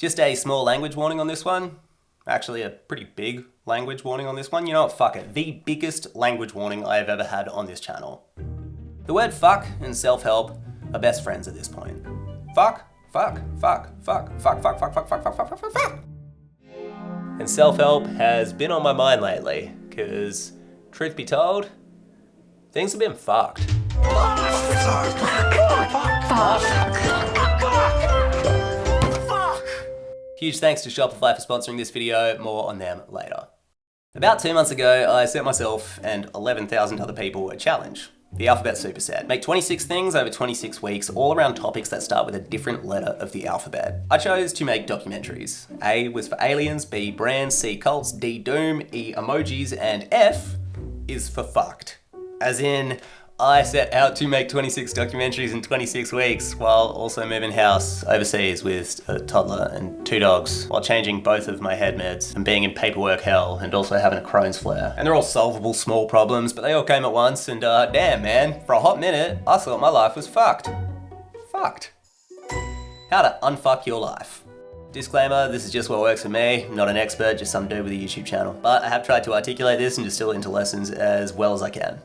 Just a small language warning on this one. Actually, a pretty big language warning on this one. You know what, fuck it. The biggest language warning I have ever had on this channel. The word fuck and self-help are best friends at this point. Fuck, fuck, fuck, fuck, fuck, fuck, fuck, fuck, fuck, fuck, fuck, fuck, fuck. And self-help has been on my mind lately, because, truth be told, things have been fucked. Huge thanks to Shopify for sponsoring this video, more on them later. About 2 months ago, I set myself and 11,000 other people a challenge. The alphabet superset. Make 26 things over 26 weeks, all around topics that start with a different letter of the alphabet. I chose to make documentaries. A was for aliens, B brands, C cults, D doom, E emojis, and F is for fucked. As in, I set out to make 26 documentaries in 26 weeks while also moving house overseas with a toddler and 2 dogs while changing both of my head meds and being in paperwork hell and also having a Crohn's flare. And they're all solvable small problems, but they all came at once and damn man, for a hot minute, I thought my life was fucked. Fucked. How to unfuck your life. Disclaimer, this is just what works for me. I'm not an expert, just some dude with a YouTube channel. But I have tried to articulate this and distill it into lessons as well as I can.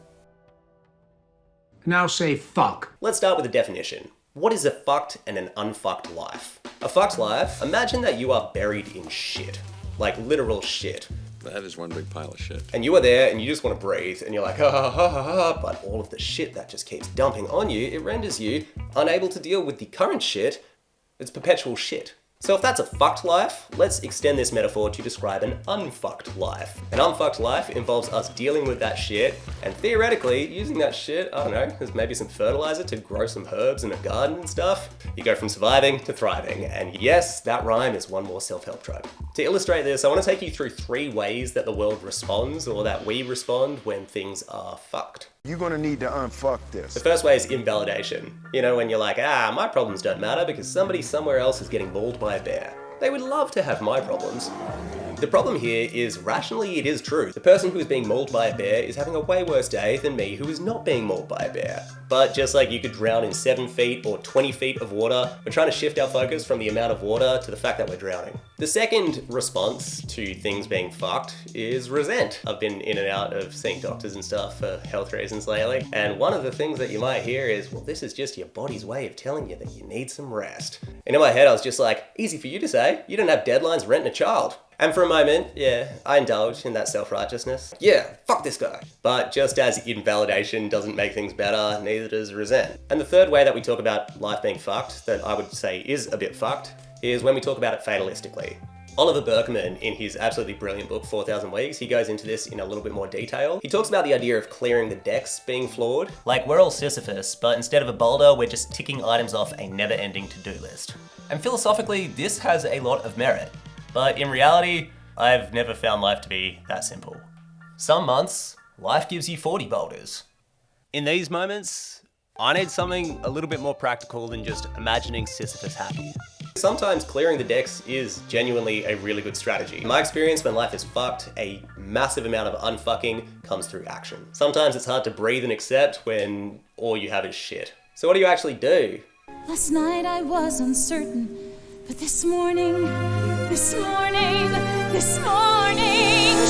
Now say fuck. Let's start with a definition. What is a fucked and an unfucked life? A fucked life, imagine that you are buried in shit. Like literal shit. That is one big pile of shit. And you are there and you just want to breathe and you're like, ha ha ha ha ha, but all of the shit that just keeps dumping on you, it renders you unable to deal with the current shit. It's perpetual shit. So if that's a fucked life, let's extend this metaphor to describe an unfucked life. An unfucked life involves us dealing with that shit and theoretically using that shit, I don't know, as maybe some fertilizer to grow some herbs in a garden and stuff. You go from surviving to thriving. And yes, that rhyme is one more self-help trope. To illustrate this, I want to take you through 3 ways that the world responds or that we respond when things are fucked. You're gonna need to unfuck this. The first way is invalidation. You know, when you're like, my problems don't matter because somebody somewhere else is getting mauled by a bear. They would love to have my problems. The problem here is, rationally, it is true. The person who is being mauled by a bear is having a way worse day than me who is not being mauled by a bear. But just like you could drown in 7 feet or 20 feet of water, we're trying to shift our focus from the amount of water to the fact that we're drowning. The second response to things being fucked is resent. I've been in and out of seeing doctors and stuff for health reasons lately, and one of the things that you might hear is, well, this is just your body's way of telling you that you need some rest. And in my head I was just like, easy for you to say, you don't have deadlines renting a child. And for a moment, yeah, I indulged in that self-righteousness. Yeah, fuck this guy. But just as invalidation doesn't make things better, neither does resent. And the third way that we talk about life being fucked, that I would say is a bit fucked, is when we talk about it fatalistically. Oliver Burkeman, in his absolutely brilliant book, 4,000 Weeks, he goes into this in a little bit more detail. He talks about the idea of clearing the decks being flawed. Like, we're all Sisyphus, but instead of a boulder, we're just ticking items off a never-ending to-do list. And philosophically, this has a lot of merit. But in reality, I've never found life to be that simple. Some months, life gives you 40 boulders. In these moments, I need something a little bit more practical than just imagining Sisyphus happy. Sometimes clearing the decks is genuinely a really good strategy. In my experience, when life is fucked, a massive amount of unfucking comes through action. Sometimes it's hard to breathe and accept when all you have is shit. So what do you actually do? Last night I was uncertain, but this morning,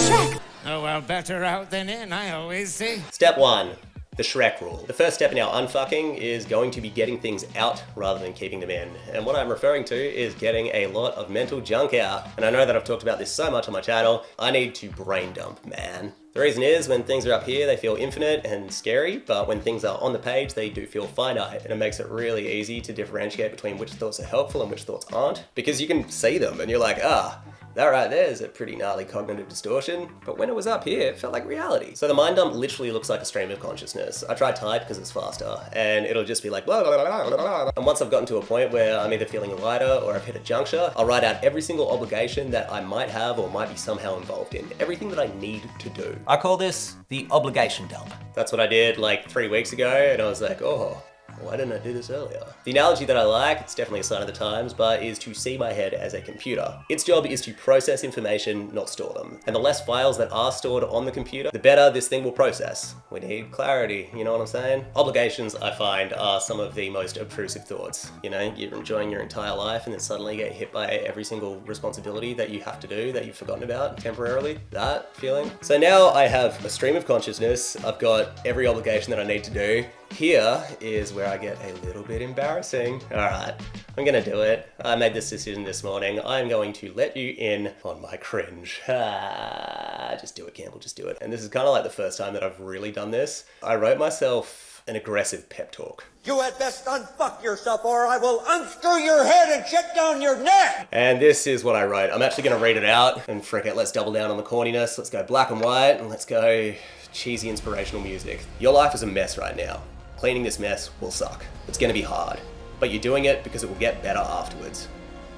Shrek! Oh, well, better out than in, I always say. Step 1. The Shrek Rule. The first step in our unfucking is going to be getting things out rather than keeping them in. And what I'm referring to is getting a lot of mental junk out. And I know that I've talked about this so much on my channel, I need to brain dump, man. The reason is, when things are up here, they feel infinite and scary, but when things are on the page, they do feel finite, and it makes it really easy to differentiate between which thoughts are helpful and which thoughts aren't, because you can see them and you're like, that right there is a pretty gnarly cognitive distortion, but when it was up here, it felt like reality. So the mind dump literally looks like a stream of consciousness. I try type because it's faster, and it'll just be like blah, blah, blah, blah, blah. And once I've gotten to a point where I'm either feeling lighter or I've hit a juncture, I'll write out every single obligation that I might have or might be somehow involved in, everything that I need to do. I call this the obligation dump. That's what I did like 3 weeks ago, and I was like, oh, Why didn't I do this earlier? The analogy that I like, it's definitely a sign of the times, but is to see my head as a computer. Its job is to process information, not store them. And the less files that are stored on the computer, the better this thing will process. We need clarity, you know what I'm saying? Obligations, I find, are some of the most obtrusive thoughts. You know, you're enjoying your entire life and then suddenly get hit by every single responsibility that you have to do that you've forgotten about temporarily. That feeling. So now I have a stream of consciousness. I've got every obligation that I need to do. Here is where I get a little bit embarrassing. All right, I'm gonna do it. I made this decision this morning. I'm going to let you in on my cringe. Just do it, Campbell, just do it. And this is kind of like the first time that I've really done this. I wrote myself an aggressive pep talk. You had best unfuck yourself or I will unscrew your head and check down your neck! And this is what I wrote. I'm actually gonna read it out and frick it, let's double down on the corniness. Let's go black and white and let's go cheesy inspirational music. Your life is a mess right now. Cleaning this mess will suck. It's gonna be hard, but you're doing it because it will get better afterwards.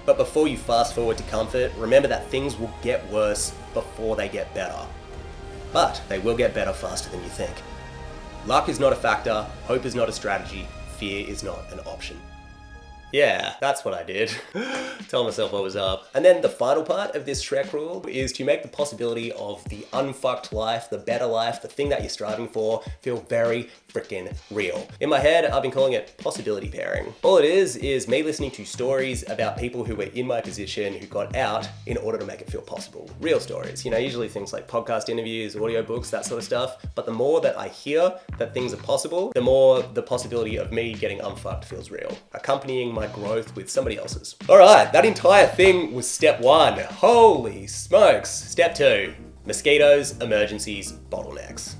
But before you fast forward to comfort, remember that things will get worse before they get better. But they will get better faster than you think. Luck is not a factor, hope is not a strategy, fear is not an option. Yeah, that's what I did. Tell myself what was up. And then the final part of this Shrek Rule is to make the possibility of the unfucked life, the better life, the thing that you're striving for, feel very freaking real. In my head, I've been calling it possibility pairing. All it is me listening to stories about people who were in my position who got out in order to make it feel possible. Real stories, you know, usually things like podcast interviews, audiobooks, that sort of stuff. But the more that I hear that things are possible, the more the possibility of me getting unfucked feels real, accompanying my growth with somebody else's. All right, that entire thing was step 1. Holy smokes. Step 2, mosquitoes, emergencies, bottlenecks.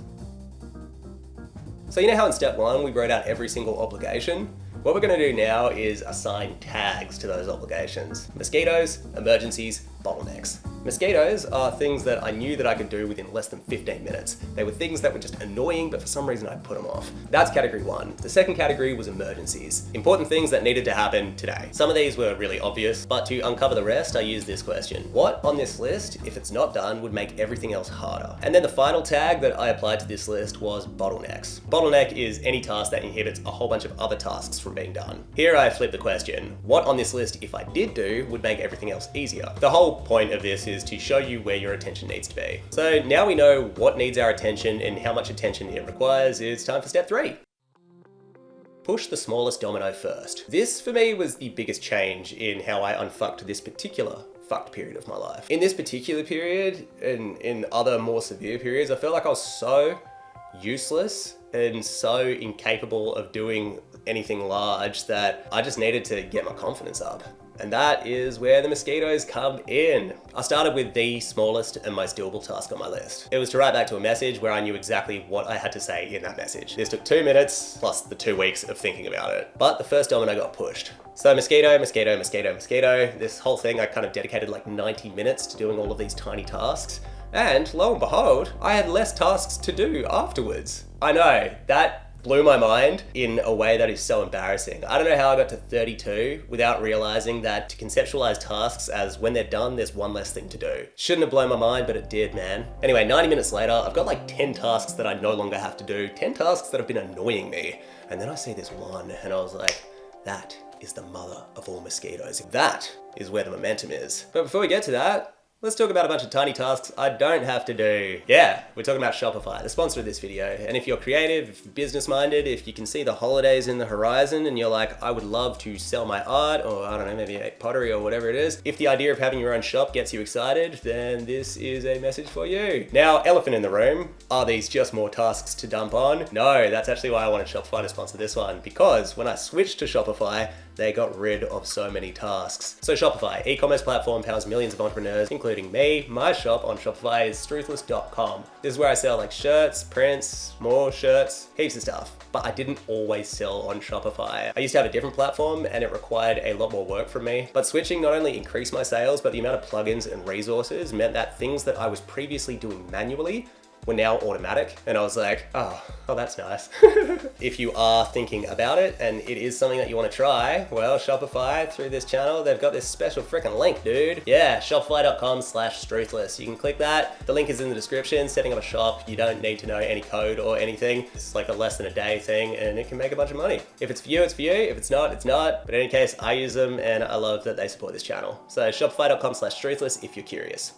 So you know how in step 1 we wrote out every single obligation? What we're gonna do now is assign tags to those obligations. Mosquitoes, emergencies, bottlenecks. Mosquitoes are things that I knew that I could do within less than 15 minutes. They were things that were just annoying, but for some reason I put them off. That's category 1. The second category was emergencies. Important things that needed to happen today. Some of these were really obvious, but to uncover the rest, I used this question. What on this list, if it's not done, would make everything else harder? And then the final tag that I applied to this list was bottlenecks. Bottleneck is any task that inhibits a whole bunch of other tasks from being done. Here I flipped the question. What on this list, if I did do, would make everything else easier? The whole point of this is to show you where your attention needs to be. So now we know what needs our attention and how much attention it requires. It's time for step 3. Push the smallest domino first. This for me was the biggest change in how I unfucked this particular fucked period of my life. In this particular period and in other more severe periods, I felt like I was so useless and so incapable of doing anything large that I just needed to get my confidence up. And that is where the mosquitoes come in. I started with the smallest and most doable task on my list. It was to write back to a message where I knew exactly what I had to say in that message. This took 2 minutes plus the 2 weeks of thinking about it. But the first domino got pushed. So mosquito, mosquito, mosquito, mosquito. This whole thing, I kind of dedicated like 90 minutes to doing all of these tiny tasks. And lo and behold, I had less tasks to do afterwards. I know, that blew my mind in a way that is so embarrassing. I don't know how I got to 32 without realizing that to conceptualize tasks as when they're done, there's one less thing to do. Shouldn't have blown my mind, but it did, man. Anyway, 90 minutes later, I've got like 10 tasks that I no longer have to do, 10 tasks that have been annoying me. And then I see this one and I was like, that is the mother of all mosquitoes. That is where the momentum is. But before we get to that, let's talk about a bunch of tiny tasks I don't have to do. Yeah, we're talking about Shopify, the sponsor of this video. And if you're creative, if you're business-minded, if you can see the holidays in the horizon and you're like, I would love to sell my art, or I don't know, maybe make pottery or whatever it is. If the idea of having your own shop gets you excited, then this is a message for you. Now, elephant in the room, are these just more tasks to dump on? No, that's actually why I wanted Shopify to sponsor this one, because when I switched to Shopify, they got rid of so many tasks. So Shopify, e-commerce platform, powers millions of entrepreneurs, including me. My shop on Shopify is struthless.com. This is where I sell like shirts, prints, more shirts, heaps of stuff. But I didn't always sell on Shopify. I used to have a different platform and it required a lot more work from me. But switching not only increased my sales, but the amount of plugins and resources meant that things that I was previously doing manually were now automatic. And I was like, oh, that's nice. If you are thinking about it and it is something that you want to try, well, Shopify, through this channel, they've got this special freaking link, dude. Yeah, shopify.com/struthless. You can click that. The link is in the description. Setting up a shop, you don't need to know any code or anything. It's like a less than a day thing and it can make a bunch of money. If it's for you, it's for you. If it's not, it's not. But in any case, I use them and I love that they support this channel. So shopify.com/struthless if you're curious.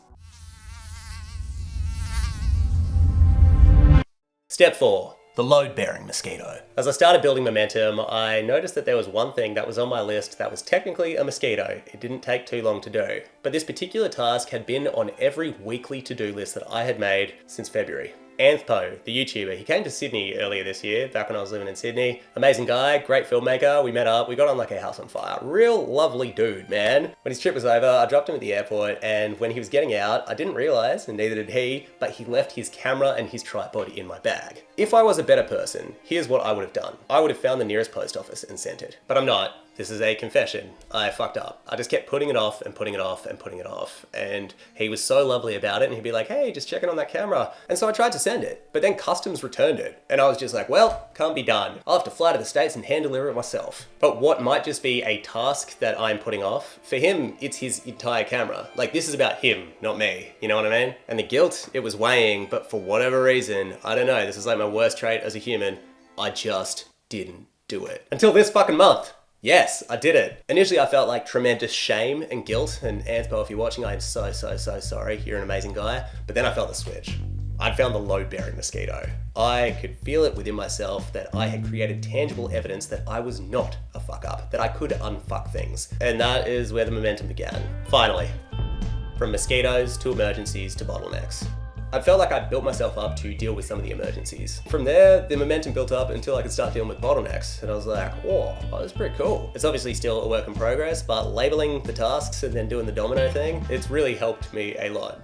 Step 4. The load-bearing mosquito. As I started building momentum, I noticed that there was one thing that was on my list that was technically a mosquito. It didn't take too long to do. But this particular task had been on every weekly to-do list that I had made since February. Anthpo, the YouTuber, he came to Sydney earlier this year, back when I was living in Sydney. Amazing guy, great filmmaker, we met up, we got on like a house on fire. Real lovely dude, man. When his trip was over, I dropped him at the airport, and when he was getting out, I didn't realize, and neither did he, but he left his camera and his tripod in my bag. If I was a better person, here's what I would have done. I would have found the nearest post office and sent it. But I'm not. This is a confession. I fucked up. I just kept putting it off and putting it off and putting it off. And he was so lovely about it, and he'd be like, hey, just checking on that camera. And so I tried to send it, but then customs returned it. And I was just like, well, can't be done. I'll have to fly to the States and hand deliver it myself. But what might just be a task that I'm putting off, for him, it's his entire camera. Like, this is about him, not me. You know what I mean? And the guilt, it was weighing, but for whatever reason, I don't know, this is like my worst trait as a human, I just didn't do it. Until this fucking month. Yes, I did it. Initially, I felt like tremendous shame and guilt, and Anthpo, if you're watching, I am so sorry. You're an amazing guy. But then I felt the switch. I'd found the load-bearing mosquito. I could feel it within myself that I had created tangible evidence that I was not a fuck-up, that I could unfuck things. And that is where the momentum began. Finally, from mosquitoes to emergencies to bottlenecks. I felt like I'd built myself up to deal with some of the emergencies. From there, the momentum built up until I could start dealing with bottlenecks. And I was like, whoa, that's pretty cool. It's obviously still a work in progress, but labeling the tasks and then doing the domino thing, it's really helped me a lot.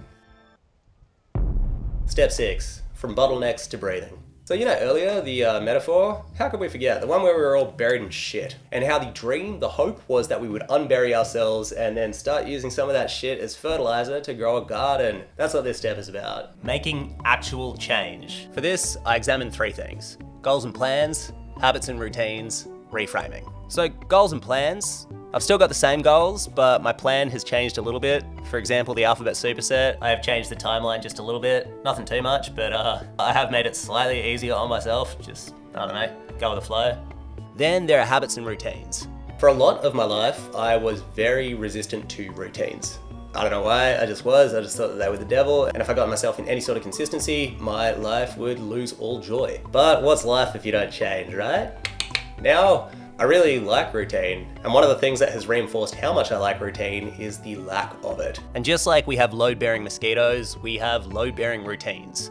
Step 6, from bottlenecks to breathing. So you know earlier, the metaphor, how could we forget? The one where we were all buried in shit. And how the dream, the hope was that we would unbury ourselves and then start using some of that shit as fertilizer to grow a garden. That's what this step is about. Making actual change. For this, I examined 3 things. Goals and plans, habits and routines, reframing. So goals and plans, I've still got the same goals, but my plan has changed a little bit. For example, the alphabet superset, I have changed the timeline just a little bit. Nothing too much, but I have made it slightly easier on myself. Just, I don't know, go with the flow. Then there are habits and routines. For a lot of my life, I was very resistant to routines. I don't know why, I just thought that they were the devil, and if I got myself in any sort of consistency, my life would lose all joy. But what's life if you don't change, right? Now, I really like routine, and one of the things that has reinforced how much I like routine is the lack of it. And just like we have load-bearing mosquitoes, we have load-bearing routines.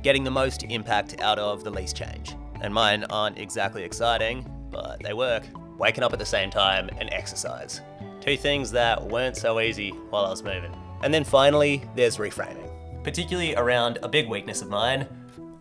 Getting the most impact out of the least change. And mine aren't exactly exciting, but they work. Waking up at the same time and exercise. 2 things that weren't so easy while I was moving. And then finally, there's reframing. Particularly around a big weakness of mine,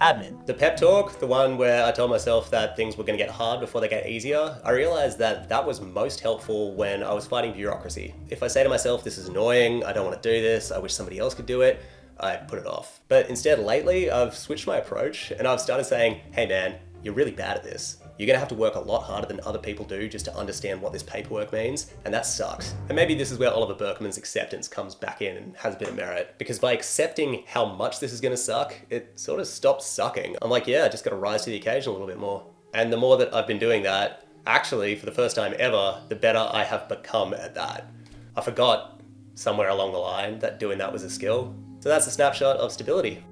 admin. The pep talk, the one where I told myself that things were going to get hard before they get easier, I realized that that was most helpful when I was fighting bureaucracy. If I say to myself, this is annoying, I don't want to do this, I wish somebody else could do it, I put it off. But instead, lately, I've switched my approach and I've started saying, hey man, you're really bad at this. You're gonna have to work a lot harder than other people do just to understand what this paperwork means, and that sucks. And maybe this is where Oliver Burkeman's acceptance comes back in and has a bit of merit, because by accepting how much this is gonna suck, it sort of stops sucking. I'm like, yeah, I just gotta rise to the occasion a little bit more. And the more that I've been doing that, actually, for the first time ever, the better I have become at that. I forgot somewhere along the line that doing that was a skill. So that's a snapshot of stability.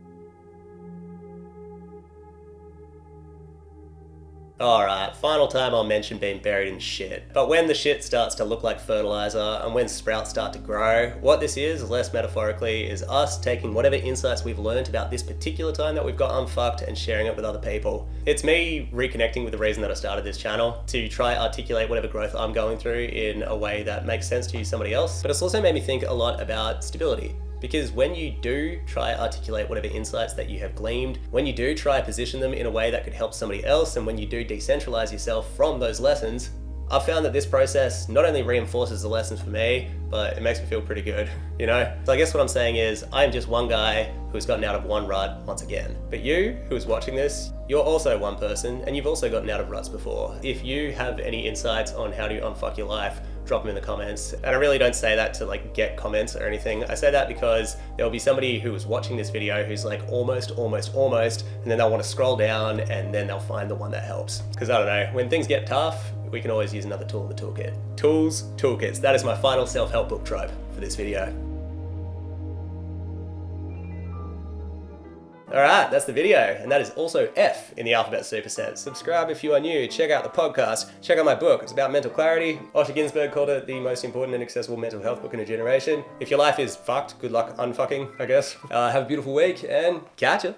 Alright, final time I'll mention being buried in shit. But when the shit starts to look like fertilizer and when sprouts start to grow, what this is, less metaphorically, is us taking whatever insights we've learned about this particular time that we've got unfucked and sharing it with other people. It's me reconnecting with the reason that I started this channel, to try articulate whatever growth I'm going through in a way that makes sense to somebody else. But it's also made me think a lot about stability. Because when you do try articulate whatever insights that you have gleaned, when you do try position them in a way that could help somebody else, and when you do decentralize yourself from those lessons, I've found that this process not only reinforces the lessons for me, but it makes me feel pretty good, you know? So I guess what I'm saying is, I am just one guy who's gotten out of one rut once again. But you, who's watching this, you're also one person, and you've also gotten out of ruts before. If you have any insights on how to unfuck your life, drop them in the comments. And I really don't say that to like get comments or anything. I say that because there'll be somebody who is watching this video who's like almost, and then they'll want to scroll down and then they'll find the one that helps. Because I don't know, when things get tough, we can always use another tool in the toolkit. Tools, toolkits. That is my final self-help book trope for this video. Alright, that's the video, and that is also F in the alphabet superset. Subscribe if you are new, check out the podcast, check out my book, it's about mental clarity. Osher Günsberg called it the most important and accessible mental health book in a generation. If your life is fucked, good luck unfucking, I guess. Have a beautiful week, and catch ya!